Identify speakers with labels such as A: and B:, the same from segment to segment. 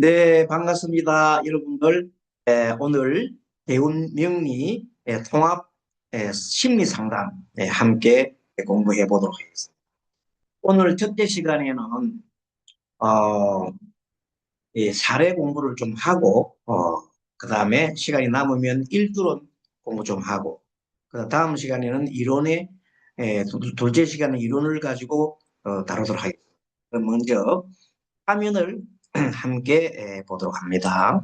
A: 네, 반갑습니다. 여러분들, 오늘 대운명리 통합 심리 상담 함께 공부해 보도록 하겠습니다. 오늘 첫째 시간에는 어, 사례 공부를 좀 하고, 그 다음에 시간이 남으면 일주론 공부 좀 하고, 그 다음 시간에는 이론의, 둘째 시간은 이론을 가지고 다루도록 하겠습니다. 그럼 먼저 화면을 함께 보도록 합니다.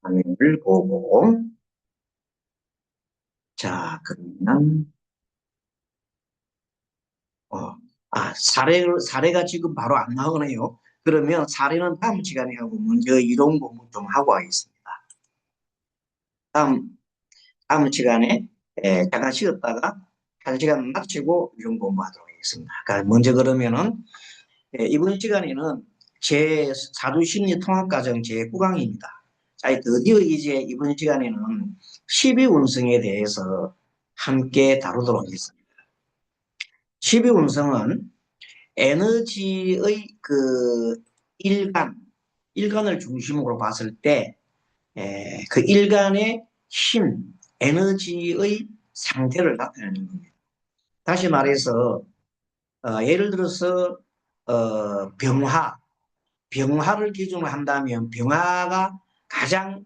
A: 화면을 보고, 자, 그러면, 어, 사례가 지금 바로 안 나오네요. 그러면 사례는 다음 시간에 하고, 먼저 이론 공부 좀 하고 하겠습니다. 다음, 다음 시간에, 잠깐 쉬었다가, 한 시간 마치고 이론 공부하도록 하겠습니다. 그러니까 먼저 그러면은, 이번 시간에는 제 사주심리 통합과정 제9강입니다. 자, 드디어 이제 이번 시간에는 12운성에 대해서 함께 다루도록 하겠습니다. 12운성은 에너지의 그 일간, 일간을 중심으로 봤을 때, 그 일간의 힘, 에너지의 상태를 나타내는 겁니다. 다시 말해서, 예를 들어서, 병화를 기준으로 한다면, 병화가 가장,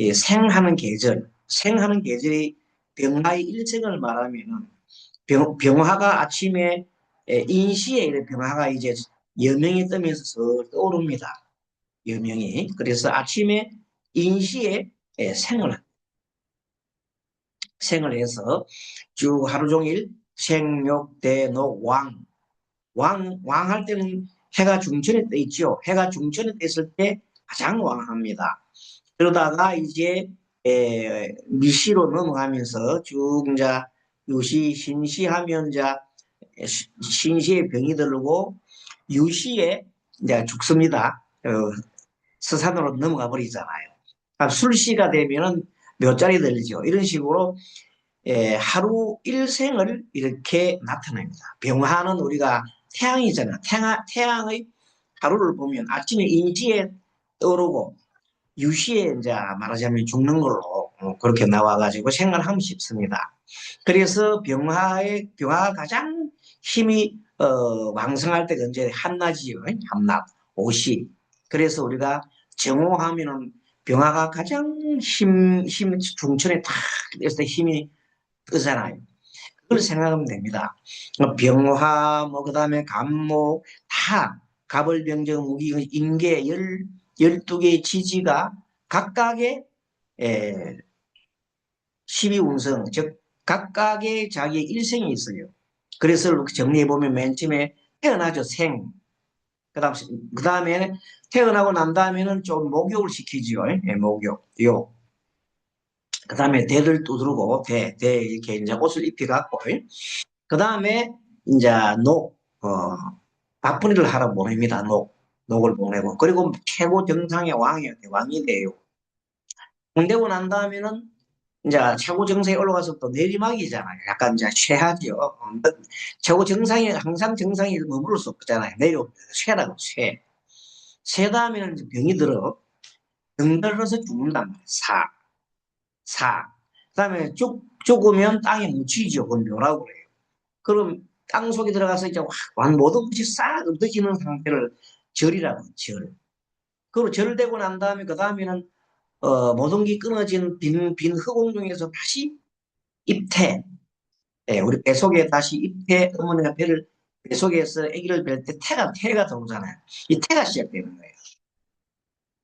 A: 생하는 계절이 병화의 일생을 말하면, 병화가 아침에 인시에 병화가 이제 여명이 뜨면서 서 떠오릅니다. 여명이. 그래서 아침에 인시에 생을 해서 쭉 하루 종일 생욕, 대녹, 왕할 때는 해가 중천에 떠 있죠. 해가 중천에 떠 있을 때 가장 왕합니다. 그러다가 이제 미시로 넘어가면서 쭉 이제 유시, 신시하면 이제 신시에 병이 들고 유시에 이제 죽습니다. 서산으로 넘어가 버리잖아요. 술시가 되면은 몇 자리 들리죠. 이런 식으로 하루 일생을 이렇게 나타냅니다. 병화는 우리가 태양이잖아. 태양의 하루를 보면 아침에 인지에 떠오르고 유시에 이제 말하자면 죽는 걸로 그렇게 나와가지고 생각하면 쉽습니다. 그래서 병화가 가장 힘이 왕성할 때가 언제 한낮이요. 한낮, 오시. 그래서 우리가 정오하면은 병화가 가장 힘 중천에 탁 했을 때 힘이 뜨잖아요. 그걸 생각하면 됩니다. 병화, 뭐, 그 다음에 간목, 다, 갑을병정, 무기, 인계, 12개의 지지가 각각의, 에, 12운성, 즉, 각각의 자기의 일생이 있어요. 그래서 이렇게 정리해보면 맨 처음에 태어나죠, 생. 그 다음에 태어나고 난 다음에는 좀 목욕을 시키죠. 목욕, 요. 그 다음에 대를 두드리고, 이렇게 이제 옷을 입혀갖고, 그 다음에 이제 밥벌이를 하러 보냅니다. 녹을 보내고. 그리고 최고 정상의 왕이 돼요. 되고 난 다음에는 이제 최고 정상에 올라가서 또 내리막이잖아요. 약간 이제 쇠하죠. 최고 정상에 항상 정상에 머무를 수 없잖아요. 내려옵니다. 쇠라고 쇠. 쇠 다음에는 이제 병이 들어 병 들어서 죽는단 말이에요. 사. 그다음에 죽으면 땅에 묻히죠. 그건 묘라고 그래요. 그럼 땅 속에 들어가서 이제 모든 것이 싹 엎어지는 상태를 절이라고 절. 그리고 절되고 난 다음에 그 다음에는 모든 게 끊어진 빈 흑공 중에서 다시 입태. 우리 배 속에 다시 입태 어머니가 배 속에서 아기를 뵐 때 태가 들어오잖아요. 이 태가 시작되는 거예요.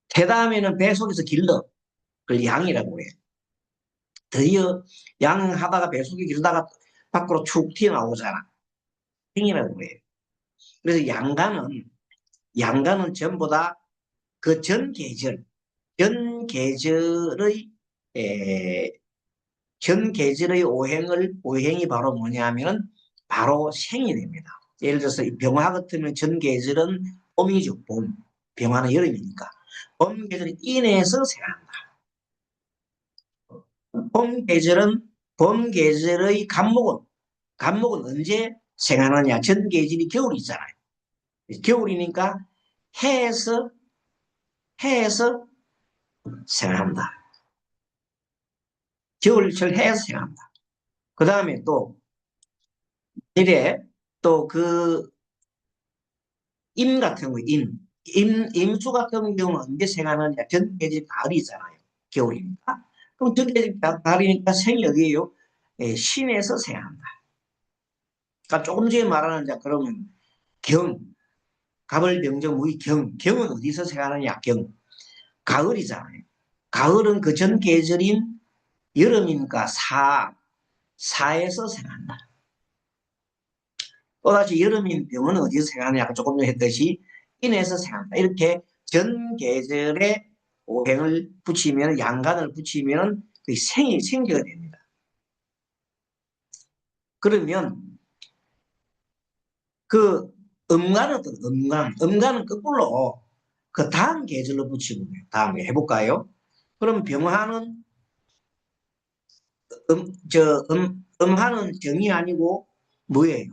A: 태 다음에는 배 속에서 길러. 그걸 양이라고 해요. 드디어 양 하다가 배 속에 길다가 밖으로 축 튀어나오잖아. 행이라고 해요. 그래서 양가는 전부 다 그 전 계절의, 에, 전 계절의 오행이 바로 뭐냐면 바로 생이 됩니다. 예를 들어서 병화 같으면 전 계절은 봄이죠, 봄. 병화는 여름이니까. 봄 계절이 인해서 생한다. 봄 계절은, 봄 계절의 간목은 언제 생하느냐? 전 계절이 겨울이잖아요. 겨울이니까 해에서 해에서 생한다. 겨울철 해에서 생한다. 그 다음에 또 이래 또 그 임 같은 거, 임수 같은 경우는 언제 생하느냐? 전개질 가을이잖아요. 겨울이니까. 그럼 전개질 가을이니까 생이 어디예요? 예, 신에서 생한다. 그러니까 조금 전에 말하는 자 그러면 경, 가벌병정 무의 경은 어디서 생하느냐? 가을이잖아요. 가을은 그 전 계절인 여름이니까 사에서 생한다. 또다시 여름인 병은 어디서 생하느냐? 아까 조금 전에 했듯이 인에서 생한다. 이렇게 전 계절에 오행을 붙이면 양간을 붙이면 그 생이 생겨야 됩니다. 그러면 그 음간은 어떤 음간은 거꾸로 그 다음 계절로 붙이고 다음에 해볼까요? 그럼 병화는 음하는 정이 아니고 뭐예요?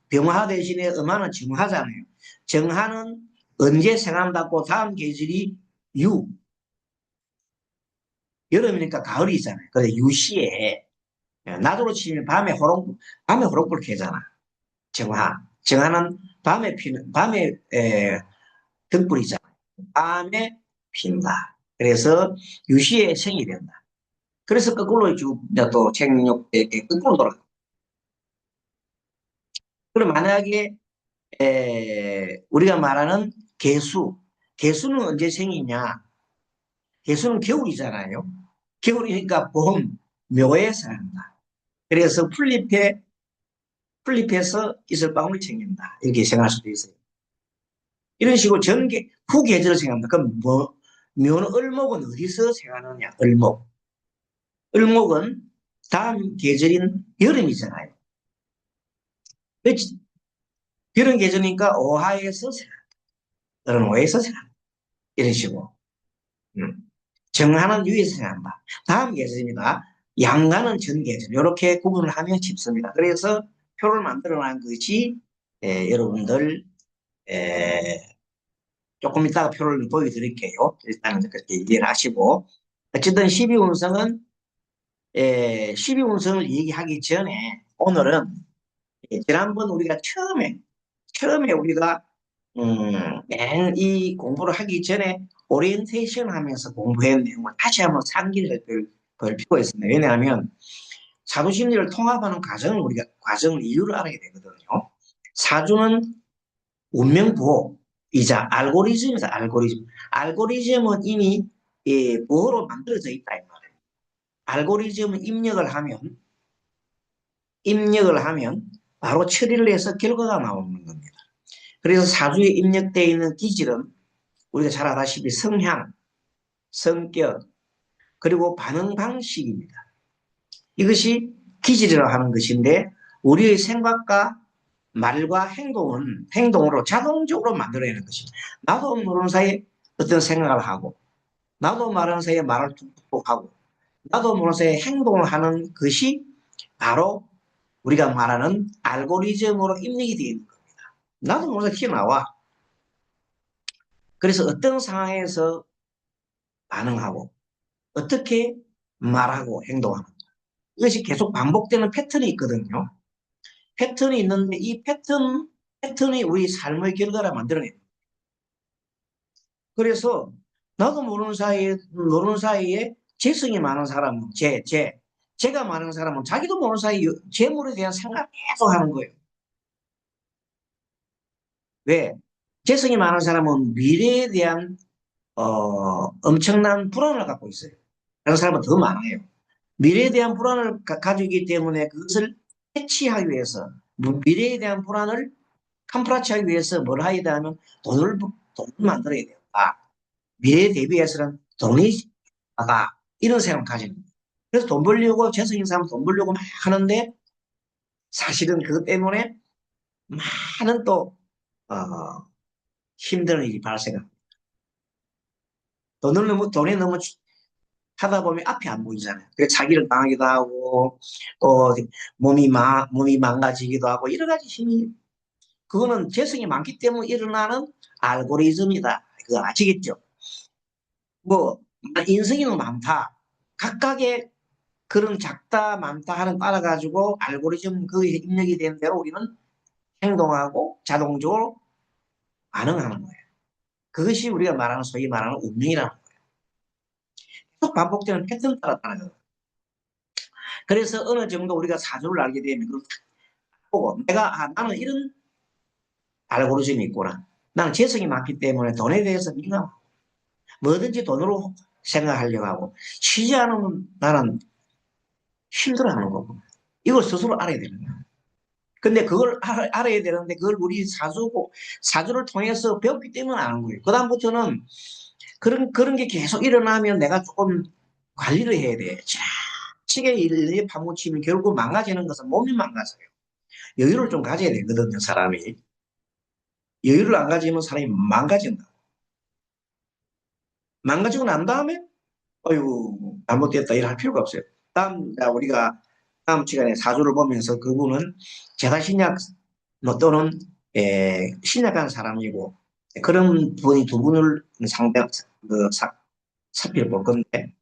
A: 병화 대신에 음하는 정하잖아요. 정하는 언제 생한다고 다음 계절이 유, 여름이니까 가을이잖아요. 그래서 유시에 낮으로 치면 밤에 호롱불 켜잖아. 정하는 밤에 피는 밤에 등불이잖아. 밤에 핀다. 그래서 유시에 생이 된다. 그래서 거꾸로 또 책력 거꾸로 돌아. 그럼 만약에 우리가 말하는 개수는 언제 생이냐? 개수는 겨울이잖아요. 겨울이니까 봄, 묘에 생한다. 그래서 풀잎에서 이슬방울이 생긴다. 이렇게 생각할 수도 있어요. 이런 식으로 후계절을 생각한다. 그럼 묘는 을목은 어디서 생하느냐? 을목은 다음 계절인 여름이잖아요. 그런 계절이니까 오하에서 생한다. 오해에서 생한다. 이런 식으로. 음. 정하는 유에서 생각한다. 다음 계절입니다. 양가는 전 계절. 이렇게 구분을 하면 쉽습니다. 그래서 표를 만들어 놓은 것이 여러분들 조금 이따가 표를 보여드릴게요. 일단은 그렇게 이해를 하시고 어쨌든 12운성은 12운성을 얘기하기 전에 오늘은 지난번 우리가 처음에 우리가 맨 이 공부를 하기 전에 오리엔테이션 하면서 공부한 내용을 다시 한번 상기를 볼 필요가 있습니다. 왜냐하면 사주심리를 통합하는 과정을 이유를 알아야 되거든요. 사주는 운명부호이자 알고리즘이다. 알고리즘은 이미 부호로 만들어져 있다 이 말이에요. 알고리즘은 입력을 하면 바로 처리를 해서 결과가 나오는 겁니다. 그래서 사주에 입력되어 있는 기질은 우리가 잘 알다시피 성향, 성격, 그리고 반응 방식입니다. 이것이 기질이라고 하는 것인데 우리의 생각과 말과 행동으로 자동적으로 만들어내는 것입니다. 나도 모르는 사이에 어떤 생각을 하고 나도 모르는 사이에 말을 툭툭 하고 나도 모르는 사이에 행동을 하는 것이 바로 우리가 말하는 알고리즘으로 입력이 되어 있는 겁니다. 나도 모르는 사이에 튀어나와. 그래서 어떤 상황에서 반응하고 어떻게 말하고 행동하는 이것이 계속 반복되는 패턴이 있거든요. 패턴이 있는데 이 패턴이 우리 삶의 결과를 만들어내요. 그래서 나도 모르는 사이에 재성이 많은 사람은 제가 많은 사람은 자기도 모르는 사이에 재물에 대한 생각을 계속 하는 거예요. 왜? 재성이 많은 사람은 미래에 대한 엄청난 불안을 갖고 있어요. 그런 사람은 더 많아요. 미래에 대한 불안을 가지고 있기 때문에 그것을 해치하기 위해서 미래에 대한 불안을 캄프라치하기 위해서 뭘 하야 되냐면 돈을 만들어야 돼요. 미래에 대비해서는 돈이 하다 이런 생각을 가지는 거예요. 그래서 돈 벌려고 재성 있는 사람은 돈 벌려고 막 하는데 사실은 그것 때문에 많은 또 힘든 일이 발생합니다. 돈에 너무 하다 보면 앞이 안 보이잖아요. 그래서 자기를 당하기도 하고, 또 몸이 망가지기도 하고, 여러 가지 힘이, 그거는 재성이 많기 때문에 일어나는 알고리즘이다. 그거 아시겠죠? 뭐, 인성이는 많다. 각각의 그런 작다, 많다 하는 따라가지고 알고리즘 거기에 입력이 되는 대로 우리는 행동하고 자동적으로 반응하는 거예요. 그것이 우리가 말하는 소위 말하는 운명이라는 거예요. 계속 반복되는 패턴 따라 따라가요. 그래서 어느 정도 우리가 사주를 알게 되면 그걸 딱 보고 내가 나는 이런 알고리즘이 있구나. 나는 재성이 많기 때문에 돈에 대해서 민감하고 뭐든지 돈으로 생각하려고 하고 쉬지 않으면 나는 힘들어하는 거고 이걸 스스로 알아야 되는 거야. 근데 그걸 알아야 되는데 그걸 우리 사주를 통해서 배웠기 때문에 아는 거예요. 그다음부터는 그런 게 계속 일어나면 내가 조금 관리를 해야 돼. 지나치게 일에 파묻히면 결국 망가지는 것은 몸이 망가져요. 여유를 좀 가져야 되거든요, 사람이. 여유를 안 가지면 사람이 망가진다. 망가지고 난 다음에, 어휴, 잘못됐다, 이럴 필요가 없어요. 우리가 다음 시간에 사주를 보면서 그분은 제사신약 또는 신약한 사람이고, 그런 분이 두 분을 살펴볼 건데,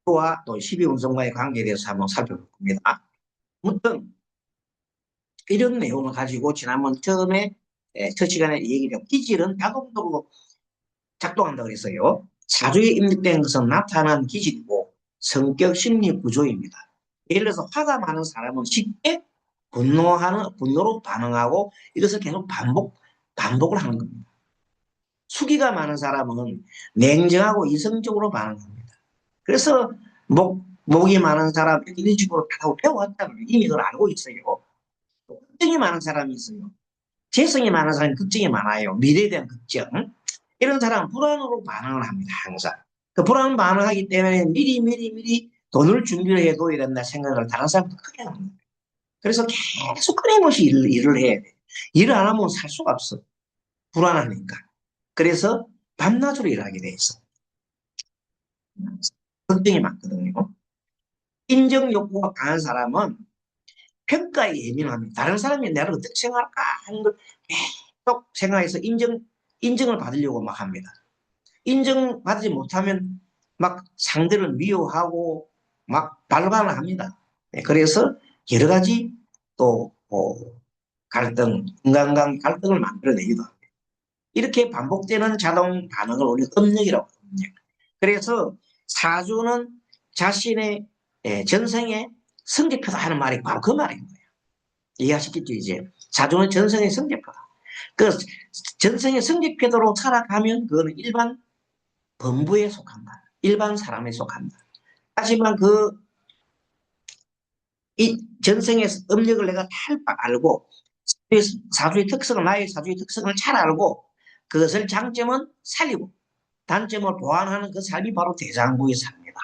A: 그와 또 12운성과의 관계에 대해서 한번 살펴볼 겁니다. 아무튼, 이런 내용을 가지고 지난번 처음에 첫 시간에 얘기를 기질은 자동적으로 작동한다고 했어요. 사주에 입력된 것은 나타난 기질이고 성격 심리 구조입니다. 예를 들어서 화가 많은 사람은 쉽게 분노로 반응하고 이것을 계속 반복을 하는 겁니다. 수기가 많은 사람은 냉정하고 이성적으로 반응합니다. 그래서 목이 많은 사람 이런 식으로 다 배워왔다는 이미 그걸 알고 있어요. 걱정이 많은 사람이 있어요. 재성이 많은 사람이 걱정이 많아요. 미래에 대한 걱정. 이런 사람은 불안으로 반응을 합니다. 항상. 그 불안 반응하기 때문에 미리 돈을 준비를 해둬야 된다 생각을 다른 사람도 크게 합니다. 그래서 계속 끊임없이 일을 해야 돼. 일을 안 하면 살 수가 없어. 불안하니까. 그래서 밤낮으로 일하게 돼 있어. 걱정이 많거든요. 인정 욕구가 강한 사람은 평가에 예민합니다. 다른 사람이 나를 어떻게 생각할까 하는 걸 계속 생각해서 인정을 받으려고 막 합니다. 인정받지 못하면 막 상대를 미워하고 막 발광을 합니다. 그래서 여러 가지 또 인간관 갈등을 만들어내기도 합니다. 이렇게 반복되는 자동 반응을 우리가 음력이라고 합니다. 그래서 사주는 자신의 전생의 성적표다 하는 말이 바로 그 말인 거예요. 이해하시겠죠, 이제? 사주는 전생의 성적표다. 그 전생의 성적표대로 살아가면 그거는 일반 범부에 속한다. 일반 사람에 속한다. 하지만 이 전생의 음력을 내가 탈박 알고 나의 사주의 특성을 잘 알고 그것을 장점은 살리고 단점을 보완하는 그 삶이 바로 대장부의 삶이다.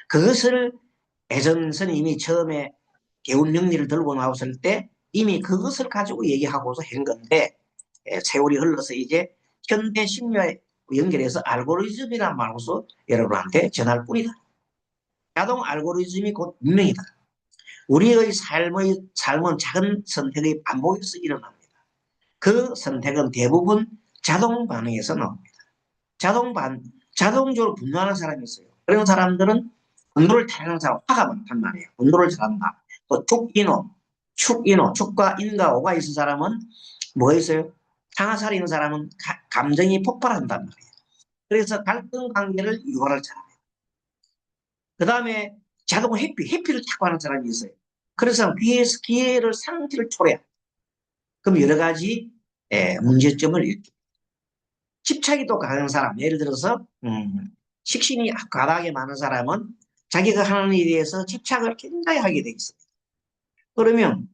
A: 그것을 애전 스님이 처음에 개운명리를 들고 나왔을 때 이미 그것을 가지고 얘기하고서 한 건데 세월이 흘러서 이제 현대 심리에 연결해서 알고리즘이란 말로서 여러분한테 전할 뿐이다. 자동 알고리즘이 곧 운명이다. 우리의 삶은 작은 선택의 반복에서 일어납니다. 그 선택은 대부분 자동 반응에서 나옵니다. 자동적으로 분노하는 사람이 있어요. 그런 사람들은 분노를 잘하는 사람, 화가 많단 말이에요. 분노를 잘한다. 또 축과 인과 오가 있는 사람은 뭐가 있어요? 상하살이 있는 사람은 감정이 폭발한단 말이에요. 그래서 갈등 관계를 유발을 잘합니다. 그 다음에 자동 회피를 자꾸 하는 사람이 있어요. 그래서 상태를 초래합니다. 그럼 여러 가지 문제점을 일으킵니다. 집착이 또 강한 사람, 예를 들어서 식신이 과다하게 많은 사람은 자기가 하는 일에 대해서 집착을 굉장히 하게 돼 있어요. 그러면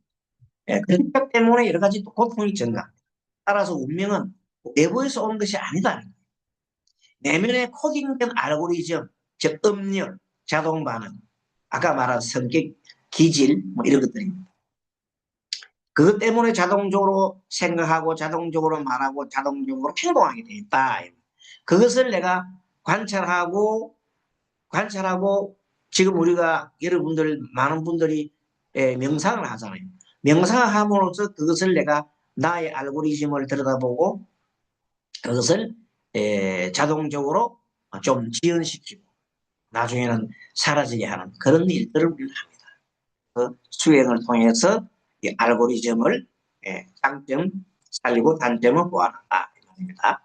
A: 그 집착 때문에 여러 가지 또 고통이 증가합니다. 따라서 운명은 내부에서 오는 것이 아니다. 내면에 코딩된 알고리즘, 즉 음력, 자동 반응, 아까 말한 성격, 기질 뭐 이런 것들입니다. 그것 때문에 자동적으로 생각하고 자동적으로 말하고 자동적으로 행동하게 돼 있다. 그것을 내가 관찰하고 지금 우리가 여러분들 많은 분들이 명상을 하잖아요. 명상을 함으로써 그것을 내가 나의 알고리즘을 들여다보고 그것을 자동적으로 좀 지연시키고 나중에는 사라지게 하는 그런 일들을 우리가 합니다. 그 수행을 통해서 이 알고리즘을 장점 살리고 단점을 보완한다 이 말입니다.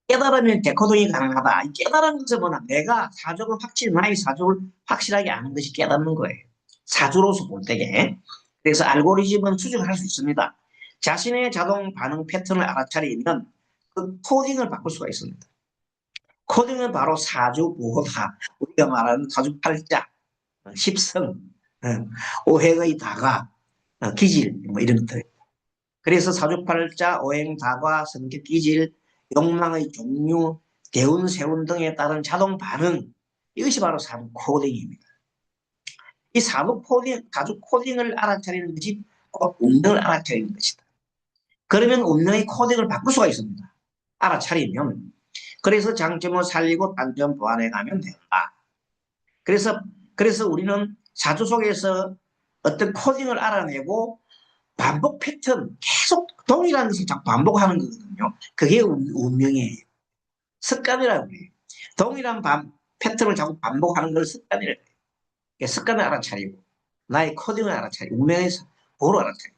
A: 깨달으면 데코딩이 가능하다. 깨달은 것은 뭐냐? 내가 사족을 나의 사족을 확실하게 아는 것이 깨닫는 거예요. 사주로서 볼 때에. 그래서 알고리즘은 수정할 수 있습니다. 자신의 자동 반응 패턴을 알아차리면 그 코딩을 바꿀 수가 있습니다. 코딩은 바로 사주보호다. 우리가 말하는 사주팔자, 십성, 오행의 다가, 기질 뭐 이런 것들. 그래서 사주팔자, 오행다과, 성격 기질, 욕망의 종류, 대운, 세운 등에 따른 자동 반응 이것이 바로 사주 코딩입니다. 이 사주 코딩을 알아차리는 것이 꼭 운명을 알아차리는 것이다. 그러면 운명의 코딩을 바꿀 수가 있습니다. 알아차리면. 그래서 장점을 살리고 단점 보완해 가면 된다. 그래서 우리는 사주 속에서 어떤 코딩을 알아내고 반복 패턴 계속 동일한 것을 자꾸 반복하는 거거든요. 그게 운명이에요. 습관이라고 해요. 동일한 패턴을 자꾸 반복하는 걸 습관이라고 해요. 습관을 알아차리고 나의 코딩을 알아차리고 운명의 보를 알아차리고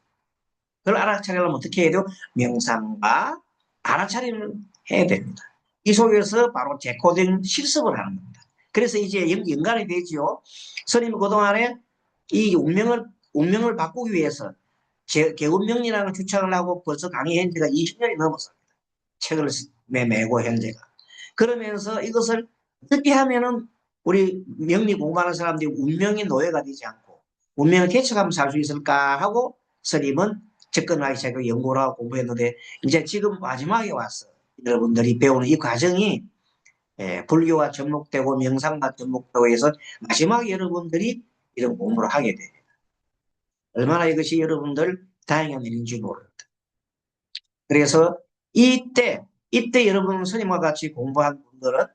A: 그걸 알아차리려면 어떻게 해야 돼요? 명상과 알아차림을 해야 됩니다. 이 속에서 바로 제코딩 실습을 하는 겁니다. 그래서 이제 연관이 되지요. 스님이 그동안에 이 운명을 바꾸기 위해서 개운명리라는 주창을 하고 벌써 강의한 지가 20년이 넘었습니다. 책을 메고 현재가. 그러면서 이것을 어떻게 하면은 우리 명리 공부하는 사람들이 운명의 노예가 되지 않고 운명을 개척하면서 살 수 있을까 하고 스님은 접근하기 시작하고 연구를 하고 공부했는데 이제 지금 마지막에 와서 여러분들이 배우는 이 과정이 불교가 접목되고 명상과 접목되고 해서 마지막에 여러분들이 이런 공부를 하게 돼요. 얼마나 이것이 여러분들 다행한 일인지 모릅니다. 그래서 이때 여러분 스님과 같이 공부한 분들은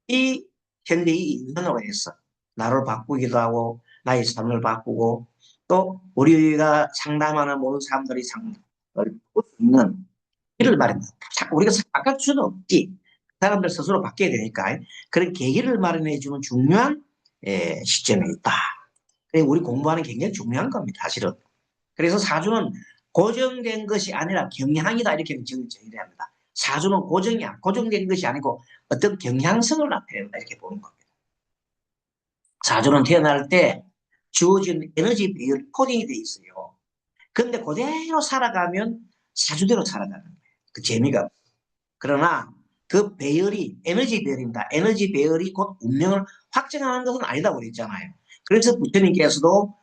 A: 이 현대 이 인연으로 해서 나를 바꾸기도 하고 나의 삶을 바꾸고 또 우리가 상담하는 모든 사람들이 상담을 바꿀 수 있는 길을 마련합니다. 우리가 바꿀 수는 없지. 사람들 스스로 바뀌어야 되니까 그런 계기를 마련해 주는 중요한 시점에 있다. 우리 공부하는 게 굉장히 중요한 겁니다. 사실은. 그래서 사주는 고정된 것이 아니라 경향이다 이렇게 정의를 합니다. 사주는 고정된 것이 아니고 어떤 경향성을 나타낸다 이렇게 보는 겁니다. 사주는 태어날 때 주어진 에너지 비율 코딩이 돼 있어요. 근데 그대로 살아가면 사주대로 살아가는 거예요. 그 재미가. 그러나 그 배열이 에너지 배열입니다. 에너지 배열이 곧 운명을 확정하는 것은 아니다고 그랬잖아요. 그래서 부처님께서도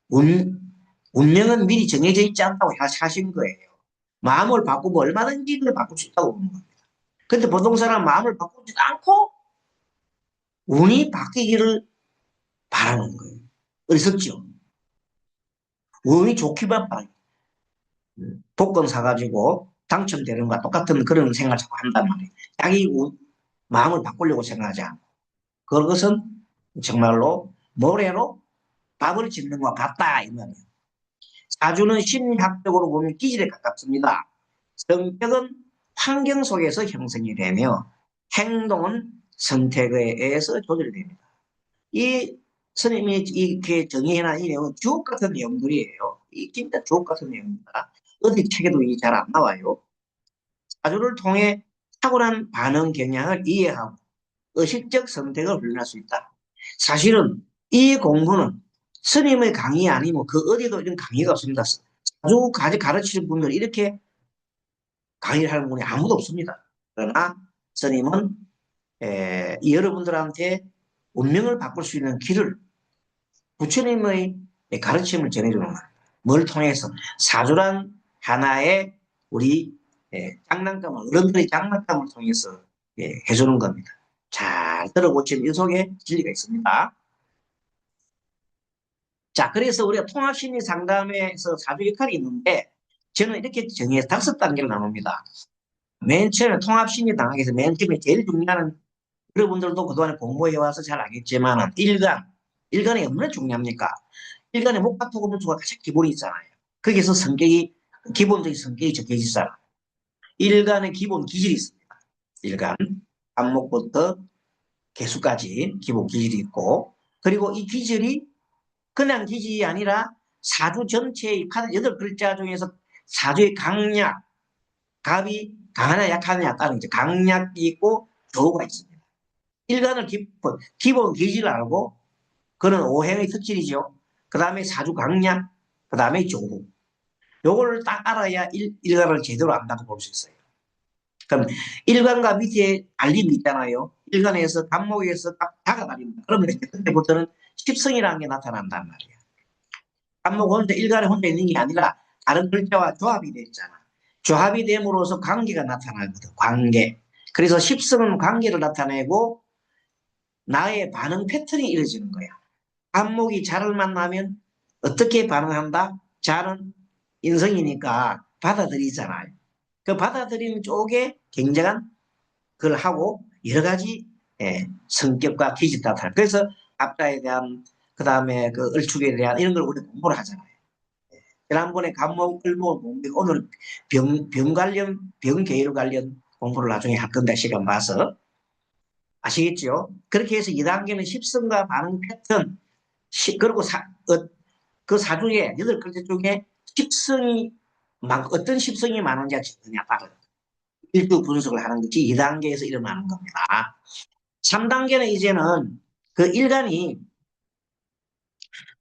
A: 운명은 미리 정해져 있지 않다고 하신 거예요. 마음을 바꾸고 얼마든지 그걸 바꿀 수 있다고 보는 겁니다. 근데 보통 사람 마음을 바꾸지 않고 운이 바뀌기를 바라는 거예요. 어리석죠? 운이 좋기만 바라요. 복권 사가지고 당첨되는 것과 똑같은 그런 생각을 자꾸 한단 말이에요. 자기 마음을 바꾸려고 생각하지 않고. 그것은 정말로 모래로 밥을 짓는 것과 같다. 이 말이에요. 사주는 심리학적으로 보면 기질에 가깝습니다. 성격은 환경 속에서 형성이 되며 행동은 선택에 의해서 조절됩니다. 이 스님이 이렇게 정의해놓은 이 내용은 주옥 같은 내용들이에요. 이 진짜 주옥 같은 내용입니다. 어디 책에도 이게 잘 안 나와요. 사주를 통해 탁월한 반응 경향을 이해하고 의식적 선택을 훈련할 수 있다. 사실은 이 공부는 스님의 강의 아니면 그 어디도 이런 강의가 없습니다. 사주까지 가르치는 분들 이렇게 강의를 하는 분이 아무도 없습니다. 그러나 스님은 여러분들한테 운명을 바꿀 수 있는 길을 부처님의 가르침을 전해주는 겁니다. 뭘 통해서 사주란 하나의 우리 장난감을 어른들의 장난감을 통해서 해주는 겁니다. 잘 들어보시면 이 속에 진리가 있습니다. 자, 그래서 우리가 통합심리 상담에서 사주 역할이 있는데 저는 이렇게 정해서 5단계를 나눕니다. 맨 처음에 통합심리 당학에서 맨 처음에 제일 중요한 여러분들도 그동안에 공부해 와서 잘 알겠지만 1강 일간이 얼마나 중요합니까? 일간에 목합토고 분수가 가장 기본이 있잖아요. 거기서 성격이, 기본적인 성격이 적혀져 있어요. 일간의 기본 기질이 있습니다. 일간, 안목부터 개수까지 기본 기질이 있고, 그리고 이 기질이 그냥 기질이 아니라 사주 전체의 8글자 중에서 사주의 강약, 갑이 강하냐 약하냐 따는 이제 강약이 있고 조우가 있습니다. 일간을 기본 기질을 알고 그는 오행의 특질이죠. 그 다음에 사주 강약, 그 다음에 조우. 요거를 딱 알아야 일간을 제대로 안다고 볼 수 있어요. 그럼 일간과 밑에 알림이 있잖아요. 일간에서 간목에서 다가 달립니다. 그러면 그때부터는 십성이라는 게 나타난단 말이에요. 간목 혼자 일간에 혼자 있는 게 아니라 다른 글자와 조합이 됐잖아. 조합이 됨으로써 관계가 나타나거든. 관계. 그래서 십성은 관계를 나타내고 나의 반응 패턴이 이루어지는 거야. 간목이 자를 만나면 어떻게 반응한다? 자는 인성이니까 받아들이잖아요. 그 받아들이는 쪽에 굉장한 그걸 하고 여러 가지 성격과 기질 나타나. 그래서 앞자에 대한 그 다음에 그 을축에 대한 이런 걸 우리 공부를 하잖아요. 지난번에 간목, 을목 공부, 오늘 병 관련, 병 계열 관련 공부를 나중에 할 건데 시간 봐서 아시겠죠? 그렇게 해서 2단계는 십성과 반응 패턴, 그리고 그 사주에 8글자 중에 십성이 어떤 십성이 많은지 적느냐 따라 일주 분석을 하는 것이 2단계에서 일어나는 겁니다. 3단계는 이제는 그 일간이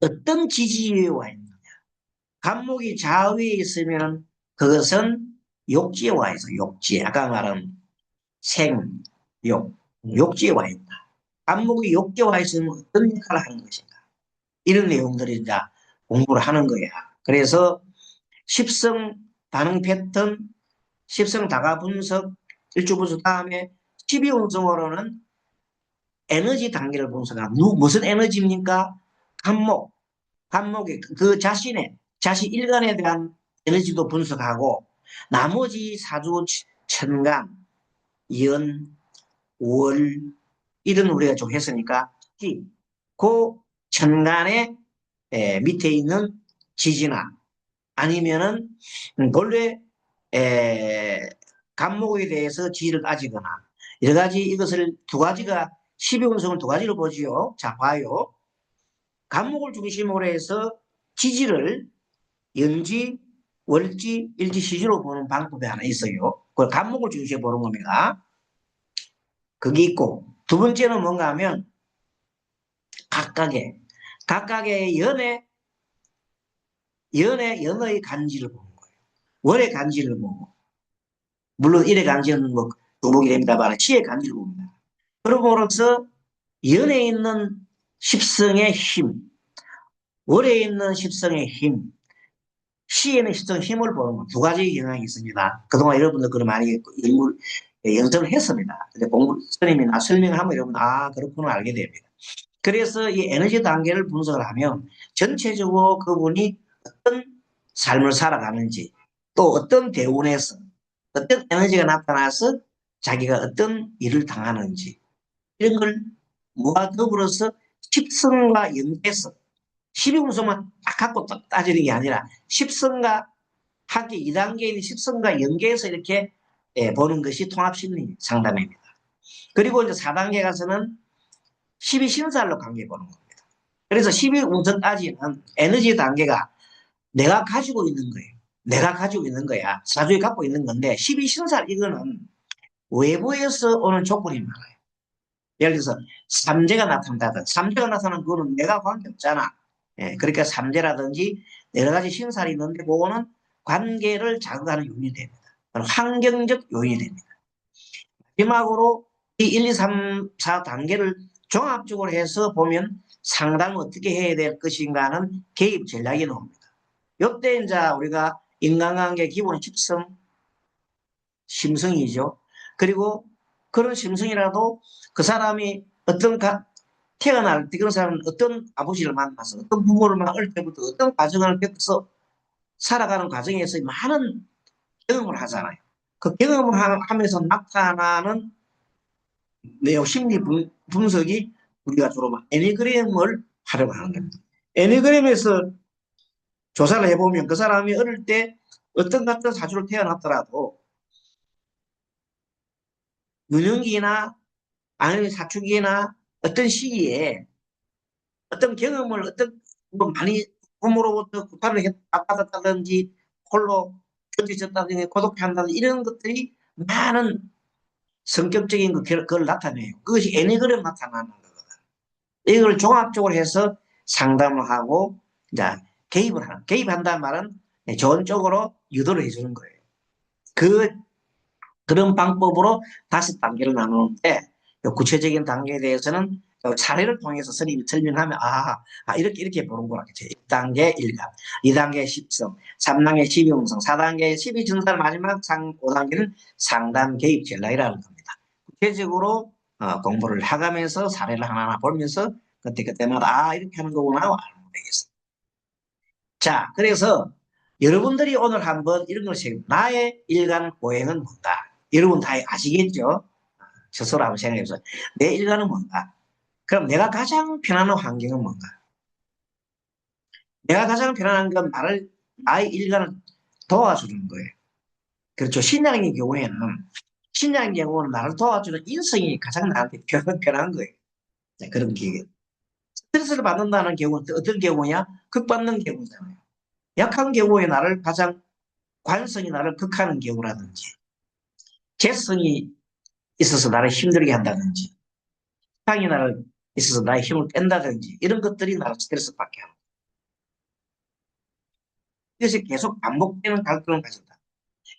A: 어떤 지지에 와 있느냐. 간목이 좌위에 있으면 그것은 욕지에 와 있어. 욕지에. 아까 말한 생, 욕, 욕지에 와 있다. 간목이 욕지에 와 있으면 어떤 역할을 하는 것인가. 이런 내용들이 이제 공부를 하는 거야. 그래서 십성 반응 패턴, 십성 다가 분석, 일주 분석 다음에 12운성으로는 에너지 단계를 분석하는 무슨 에너지입니까? 간목, 간목의 그 자신의 자신 일간에 대한 에너지도 분석하고 나머지 사주 천간, 연, 월 이런 우리가 좀 했으니까 그 천간의 밑에 있는 지지나 아니면은 본래 간목에 대해서 지지를 따지거나 여러 가지 이것을 두 가지가 12운성을 두 가지로 보지요. 자 봐요. 간목을 중심으로 해서 지지를 연지, 월지, 일지, 시지로 보는 방법이 하나 있어요. 그걸 간목을 중심으로 보는 겁니다. 그게 있고 두 번째는 뭔가 하면 각각의 연의 간지를 보는 거예요. 월의 간지를 보고 물론 일의 간지는 뭐 두목이 됩니다만 시의 간지를 봅니다. 그러므로써 연에 있는 십성의 힘, 월에 있는 십성의 힘, 시에는 십성의 힘을 보는 두 가지 영향이 있습니다. 그동안 여러분들 그걸 많이 연습을 했습니다. 근데 선생님이 설명하면 여러분 그렇구나 알게 됩니다. 그래서 이 에너지 단계를 분석을 하면 전체적으로 그분이 어떤 삶을 살아가는지 또 어떤 대운에서 어떤 에너지가 나타나서 자기가 어떤 일을 당하는지 이런 걸 뭐와 더불어서 십성과 연계해서 12운수만 딱 갖고 따지는 게 아니라 십성과 하기 2단계인 십성과 연계해서 이렇게 보는 것이 통합심리 상담입니다. 그리고 이제 4단계 가서는 12신살로 관계 보는 겁니다. 그래서 12운수까지는 에너지 단계가 내가 가지고 있는 거예요. 내가 가지고 있는 거야. 사주에 갖고 있는 건데 12신살 이거는 외부에서 오는 조건이 많아요. 예를 들어서 삼재가 나타난다든 삼재가 나타나는 그거는 내가 관계없잖아. 그러니까 삼재라든지 여러 가지 신살이 있는데 그거는 관계를 자극하는 요인이 됩니다. 환경적 요인이 됩니다. 마지막으로 이 1, 2, 3, 4 단계를 종합적으로 해서 보면 상담을 어떻게 해야 될 것인가는 개입 전략이 나옵니다. 이때 이제 우리가 인간관계 기본 십성, 심성이죠. 그리고 그런 심성이라도 그 사람이 태어날 때 그런 사람은 어떤 아버지를 만나서 어떤 부모를 만날 때부터 어떤 과정을 겪어서 살아가는 과정에서 많은 경험을 하잖아요. 그 경험을 하면서 나타나는 내용 심리 분석이 우리가 주로 애니그램을 하는 겁니다. 애니그램에서 조사를 해보면 그 사람이 어릴 때 어떤 같은 사주를 태어났더라도 유년기나 아니면 사춘기나 어떤 시기에 어떤 경험을 어떤 뭐 많이 부모로부터 구타를 받았다든지 홀로 견디졌다든지 고독해한다든지 이런 것들이 많은 성격적인 그걸 나타내요. 그것이 애니그램 나타나는 거거든. 이걸 종합적으로 해서 상담을 하고 이제 개입을 하는 개입한다는 말은 좋은 쪽으로 유도를 해주는 거예요. 그 그런 방법으로 5단계를 나누는데 구체적인 단계에 대해서는 사례를 통해서 설명하면 이렇게 보는구나. 1단계 일감, 2단계 십성, 3단계 십이응성, 4단계 십이증상, 마지막 5단계는 상담 개입 전략이라는 겁니다. 구체적으로 공부를 해가면서 사례를 하나하나 보면서 그때마다 이렇게 하는 거구나 알면 되겠습니다. 자, 그래서 여러분들이 오늘 한번 이런 것을 나의 일간 고행은 뭔가 여러분 다 아시겠죠? 스스로 한번 생각해보세요. 내 일간은 뭔가? 그럼 내가 가장 편안한 환경은 뭔가? 내가 가장 편안한 건 나의 일간을 도와주는 거예요. 그렇죠. 신앙의 경우는 나를 도와주는 인성이 가장 나한테 편한 거예요. 자, 그런 게 스트레스를 받는다는 경우는 어떤 경우냐? 극받는 경우잖아요. 약한 경우에 나를 가장 관성이 나를 극하는 경우라든지 재성이 있어서 나를 힘들게 한다든지 상이 나를 있어서 나의 힘을 뺀다든지 이런 것들이 나를 스트레스 받게 합니다. 이것이 계속 반복되는 갈등을 가진다.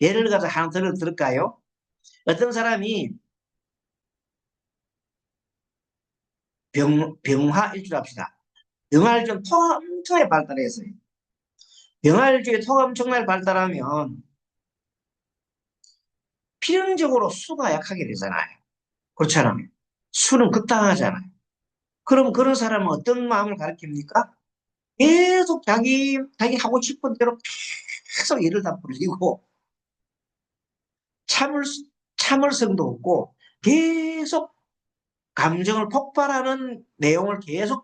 A: 예를 들어서 하나 들을까요? 어떤 사람이 병화일주를 합시다. 병화일주는 토가 엄청나게 발달했어요. 병화일주에 토가 엄청나게 발달하면 필연적으로 수가 약하게 되잖아요. 그렇잖아요. 수는 극당하잖아요. 그럼 그런 사람은 어떤 마음을 가리킵니까? 계속 자기 하고 싶은 대로 계속 일을 다 벌리고 참을, 참을성도 없고 계속 감정을 폭발하는 내용을 계속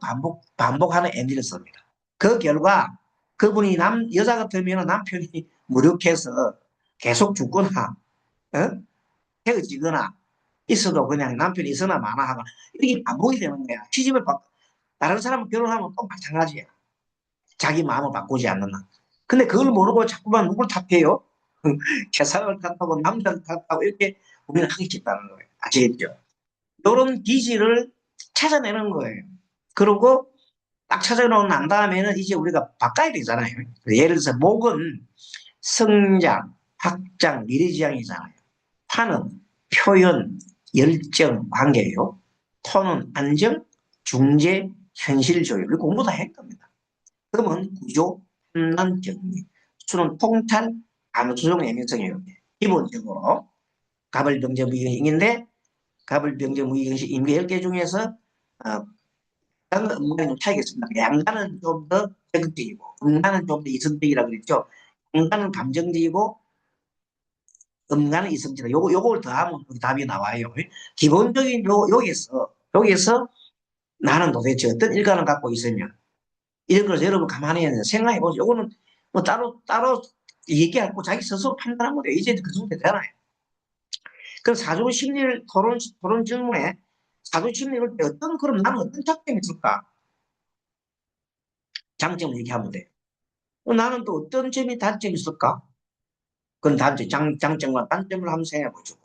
A: 반복하는 엔딩을 씁니다. 그 결과 그분이 여자 같으면 남편이 무력해서 계속 죽거나, 어? 헤어지거나 있어도 그냥 남편이 있으나 마나 하고 이렇게 반복이 되는 거야. 다른 사람 결혼하면 또 마찬가지야. 자기 마음을 바꾸지 않는 한. 근데 그걸 모르고 자꾸만 누굴 탓해요? 세상을 탓하고 남자를 탓하고 이렇게 우리는 하기 쉽다는 거예요. 아시겠죠? 이런 기질을 찾아내는 거예요. 그리고 딱 찾아놓고 난 다음에는 이제 우리가 바꿔야 되잖아요. 예를 들어서 목은 성장, 확장, 미래지향이잖아요. 파는 표현, 열정, 관계예요. 토는 안정, 중재, 현실 조율. 공부 다 할 겁니다. 그러면 구조, 판단, 정리. 수는 통찰, 감수성, 애매성이에요. 기본적으로 갑을병제무기경인데 갑을병제무기경시 임계 10개 중에서 음간은 좀 차이가 있습니다. 양간은 좀 더 적극적이고 음간은 좀 더 이성적이라고 그랬죠. 양간은 감정적이고 음간은 이성적이다. 요걸 더하면 답이 나와요. 기본적인 여기서 나는 도대체 어떤 일관을 갖고 있으면 이런 걸 여러분 가만히 생각해 보세요. 요거는 뭐 따로 얘기하고 자기 스스로 판단하면 돼요. 이제 그 정도 되잖아요. 그럼 사주 심리를 토론 질문에 사주 심리를 때 그럼 나는 어떤 장점이 있을까? 장점을 얘기하면 돼. 나는 또 어떤 점이 단점이 있을까? 그건 장점과 단점을 한번 생각해 보죠.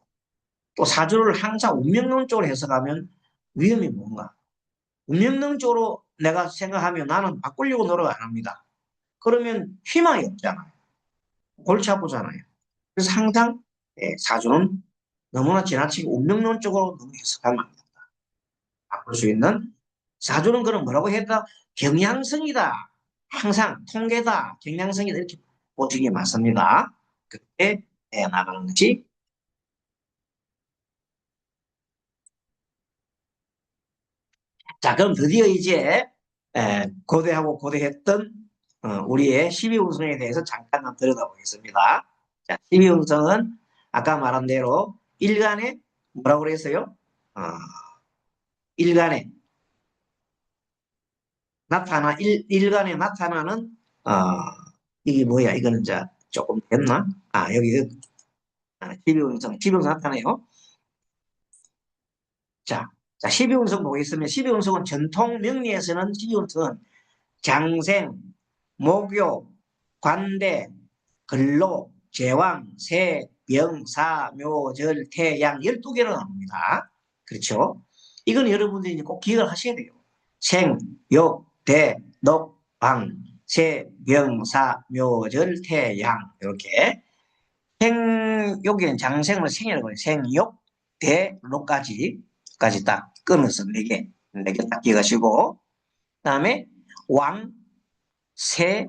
A: 또 사주를 항상 운명론적으로 해석하면 위험이 뭔가? 운명론적으로 내가 생각하면 나는 바꾸려고 노력 안 합니다. 그러면 희망이 없잖아요. 골치 아프잖아요. 그래서 항상 사주는 너무나 지나치게 운명론적으로 너무 해석하면 안 된다. 바꿀 수 있는 사주는 그럼 뭐라고 했다? 경향성이다. 항상 통계다. 경향성이다. 이렇게 보시는 게 맞습니다. 그때 나가는 것이 자 그럼 드디어 이제 고대하고 고대했던 우리의 12운성에 대해서 잠깐 들여다보겠습니다. 자, 12운성은 아까 말한 대로 일간에 뭐라고 그랬어요? 어, 일간에 일간에 나타나는, 이게 뭐야? 이거는 이제 조금 됐나? 여기, 12운성, 12운성 나타나요. 자, 12운성 보겠습니다. 12운성은 전통 명리에서는 12운성은 장생, 목욕, 관대, 근로, 제왕, 세, 병, 사, 묘, 절, 태, 양 12개로 나옵니다. 그렇죠? 이건 여러분들이 꼭 기억을 하셔야 돼요. 생, 욕, 대, 녹, 방, 세, 병, 사, 묘, 절, 태, 양 이렇게 생욕에는 장생을 생이라고 해요. 생욕, 대, 녹까지 딱 끊어서 4개, 4개 딱 기억하시고 그다음에 왕, 세,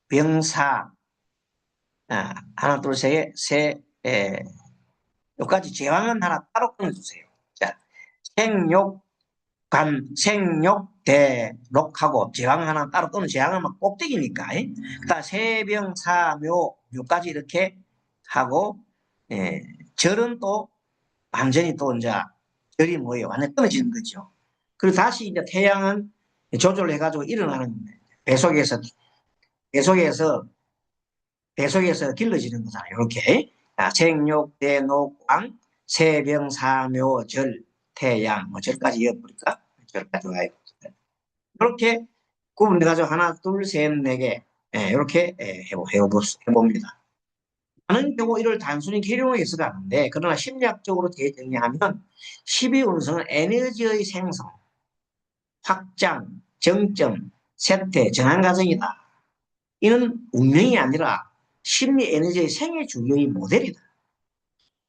A: 병사, 하나, 둘, 세, 여기까지 제왕은 하나 따로 끊어주세요. 자, 생욕, 생욕, 대록하고 제왕 하나 따로 끊어 제왕은 막 꼭대기니까. 그다음 세병, 사묘, 묘까지 이렇게 하고, 절은 또 완전히 또 이제 절이 뭐예요? 완전 끊어지는 거죠. 그리고 다시 이제 태양은 조절을 해가지고 일어나는 배속에서 배속에서 배속에서 길러지는 거잖아요. 이렇게 생욕, 대녹왕, 세병, 사묘, 절, 태양, 뭐 절까지 이어버릴까? 절까지 와요. 이렇게 구분해가지고 하나, 둘, 셋, 네 개, 이렇게 해봅니다. 많은 경우 이를 단순히 계룡해서가 하는데 그러나 심리학적으로 재정리하면 12운성은 에너지의 생성, 확장, 정점, 쇠퇴, 전환 과정이다. 이는 운명이 아니라 심리 에너지의 생애 주기의 모델이다.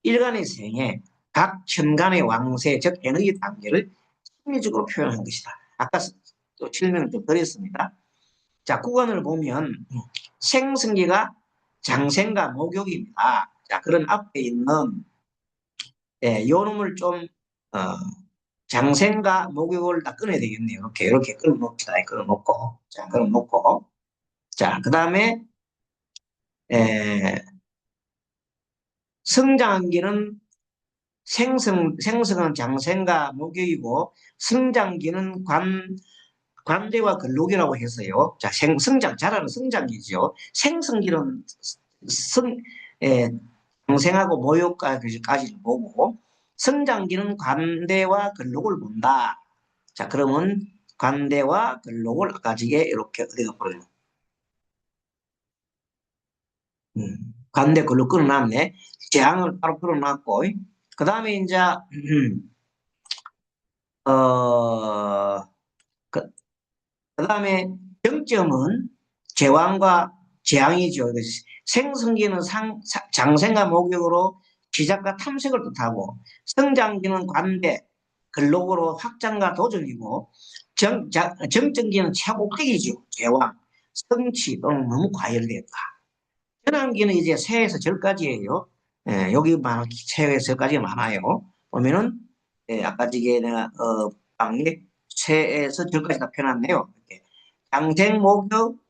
A: 일간의 생애, 각 천간의 왕세, 즉 에너지 단계를 심리적으로 표현한 것이다. 아까 또 설명을 좀 드렸습니다. 자, 구간을 보면 생승기가 장생과 목욕입니다. 자, 그런 앞에 있는 요 놈을 좀 장생과 목욕을 다 끊어야 되겠네요. 이렇게 끊어놓읍시다. 끊어놓고, 자, 끊어놓고, 자, 그 다음에 성장기는 생성은 장생과 목욕이고 성장기는 관대와 근록이라고 했어요. 자, 자라는 성장기죠. 생성기는 성, 에, 장생하고 목욕까지를 보고 성장기는 관대와 근록을 본다. 자, 그러면 관대와 근록을 아까지게 이렇게 어디가 보여요? 관대 근록 끊어놨네. 재앙을 따로 끊어놨고 그 다음에 이제 어, 그, 그다음에 정점은 제왕과 재앙이죠. 생성기는 장생과 목욕으로 시작과 탐색을 뜻하고 성장기는 관대, 근록으로 확장과 도전이고 정점기는 최고격이죠. 제왕, 성취 또는 너무 과열됐다. 전환기는 이제 새에서 절까지예요. 여기 새에서 절까지 많아요. 보면은 아까 지게 내가 방에 새에서 절까지 다 펴놨네요. 장생, 목욕,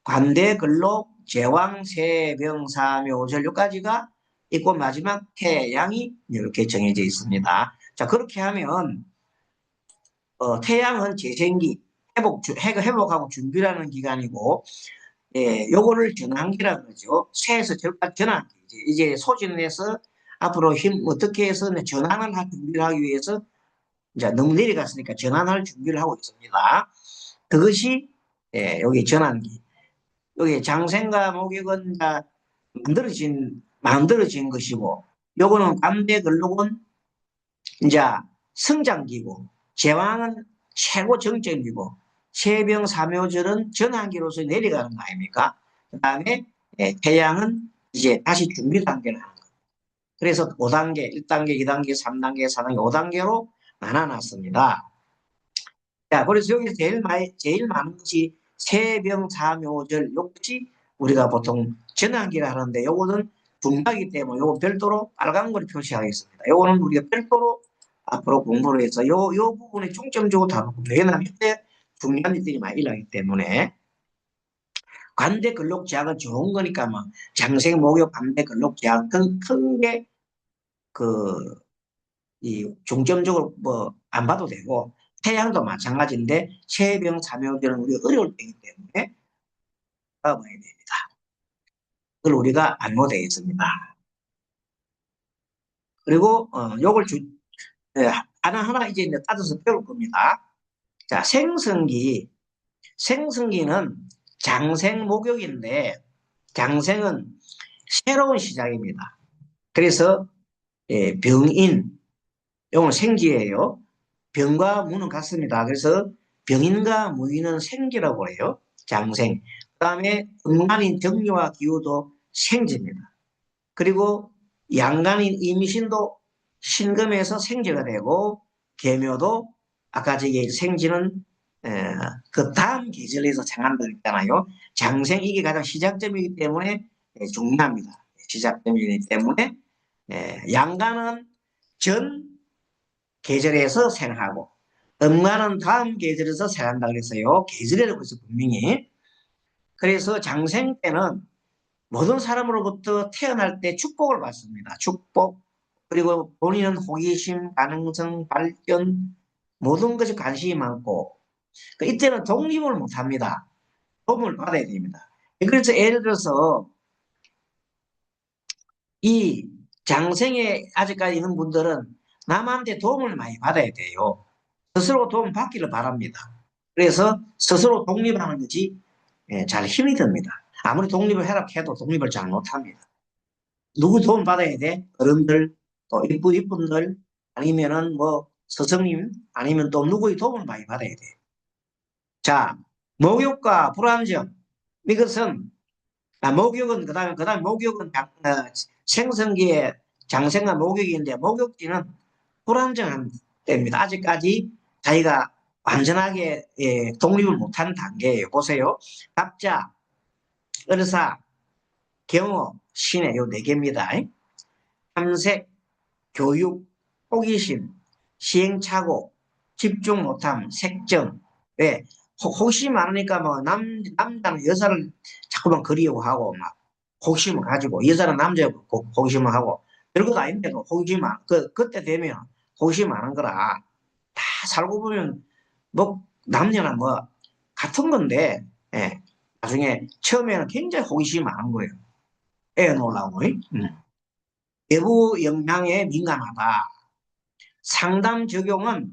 A: 관대, 근록, 제왕, 세병, 사묘절 여기까지가 있고 마지막 태양이 이렇게 정해져 있습니다. 자, 그렇게 하면 태양은 재생기, 회복하고 준비라는 기간이고 요거를 전환기라 그러죠. 새에서 절까지 전환기. 이제 소진해서 앞으로 어떻게 해서 전환을 준비를 하기 위해서 이제 너무 내려갔으니까 전환할 준비를 하고 있습니다. 그것이 여기 전환기. 여기 장생과 목욕은 만들어진 것이고, 요거는 관대 근록은 이제 성장기고, 제왕은 최고 정점이고, 세병사묘절은 전환기로서 내려가는 거 아닙니까? 그 다음에 태양은 이제 다시 준비 단계를 하는 거예요. 그래서 5단계, 1단계, 2단계, 3단계, 4단계, 5단계로 나눠놨습니다. 자, 그래서 여기서 제일 많은 것이 세병사묘절, 이것이 우리가 보통 전환기라 하는데, 요거는 중하기 때문에 요거 별도로 빨간 걸 표시하겠습니다. 요거는 우리가 별도로 앞으로 공부를 해서 요 부분에 중점적으로 다루고, 왜냐하면 이때 중요한 일들이 많이 일어나기 때문에, 관대 근록 제약은 좋은 거니까, 뭐, 장생, 목욕, 관대 근록 제약, 큰 게, 이 중점적으로 뭐, 안 봐도 되고, 태양도 마찬가지인데 체병, 사묘들은 우리가 어려울 때이기 때문에 알아봐야 됩니다. 그걸 우리가 알고 되겠습니다. 그리고 요걸 예, 하나하나 이제 따져서 배울 겁니다. 자, 생성기는 장생 목욕인데 장생은 새로운 시작입니다. 그래서 병인, 이건 생기예요. 병과 무는 같습니다. 그래서 병인과 무인은 생기라고 해요. 장생. 그 다음에 음간인 정유와 기후도 생지입니다. 그리고 양간인 임신도 신금에서 생지가 되고 계묘도 아까 저기 생지는 그 다음 계절에서 장한다 했잖아요. 장생 이게 가장 시작점이기 때문에 중요합니다. 시작점이기 때문에 양간은 전 계절에서 생하고 음간은 다음 계절에서 생한다 그랬어요. 계절이라고 해서 분명히. 그래서 장생 때는 모든 사람으로부터 태어날 때 축복을 받습니다. 축복, 그리고 본인은 호기심, 가능성, 발견, 모든 것이 관심이 많고, 이때는 독립을 못 합니다. 도움을 받아야 됩니다. 그래서 예를 들어서 이 장생에 아직까지 있는 분들은 남한테 도움을 많이 받아야 돼요. 스스로 도움 받기를 바랍니다. 그래서 스스로 독립하는 것이 잘 힘이 듭니다. 아무리 독립을 해라 해도 독립을 잘 못합니다. 누구 도움 받아야 돼? 어른들, 또 이쁜들, 아니면은 뭐 스승님, 아니면 또 누구의 도움을 많이 받아야 돼. 자, 목욕과 불안정. 이것은, 목욕은, 그 다음에 목욕은 생성기의 장생과 목욕인데, 목욕지는 불안정한 때입니다. 아직까지 자기가 완전하게 독립을 못한 단계예요. 보세요. 각자, 의사, 경호, 신의 요 네 개입니다. 탐색, 교육, 호기심, 시행착오, 집중 못함, 색정. 왜? 호기심이 많으니까 뭐 남자는 여자를 자꾸만 그리워하고 막 호기심을 가지고 여자는 남자에 호기심을 하고 별것도 아닌데도 호기심 그때 되면 호기심 많은 거라 다 살고 보면 뭐 남녀나 뭐 같은 건데 나중에 처음에는 굉장히 호기심이 많은 거예요. 애 놓으려고. 외부 영향에 민감하다. 상담 적용은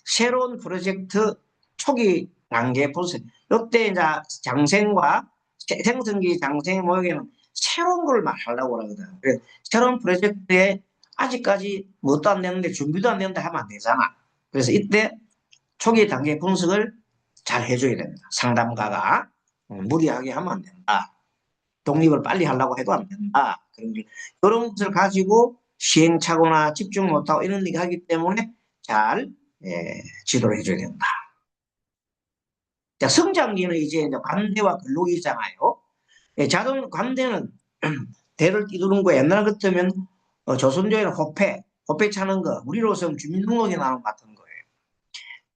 A: 새로운 프로젝트 초기 단계 프로세스. 이때 이제 장생과 생성기 장생 모임에는 새로운 걸 하려고 그러거든. 새로운 프로젝트에 아직까지 뭣도 안 되는데 준비도 안 되는데 하면 안 되잖아. 그래서 이때 초기 단계 분석을 잘 해줘야 됩니다. 상담가가 무리하게 하면 안 된다. 독립을 빨리 하려고 해도 안 된다. 그런 것을 가지고 시행착오나 집중 못하고 이런 얘기 하기 때문에 잘 지도를 해줘야 된다. 자, 성장기는 이제 관대와 근록이잖아요. 자동 관대는 대를 띠두는 거 옛날 같으면 조선조에는 호패 차는 거, 우리로서는 주민등록에 나온 같은 거예요.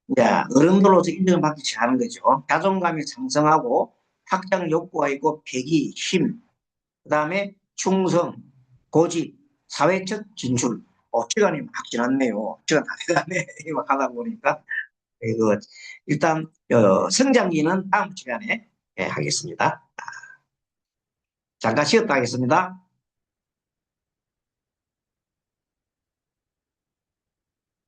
A: 이제 어른들로서 인정을 받기 시작하는 거죠. 자존감이 상승하고 확장 욕구가 있고 패기, 힘, 그 다음에 충성, 고집, 사회적 진출. 시간이 막 지났네요. 시간 다 돼가네. 이거 하다 보니까. 이거 일단 성장기는 다음 시간에 하겠습니다. 잠깐 쉬었다 하겠습니다.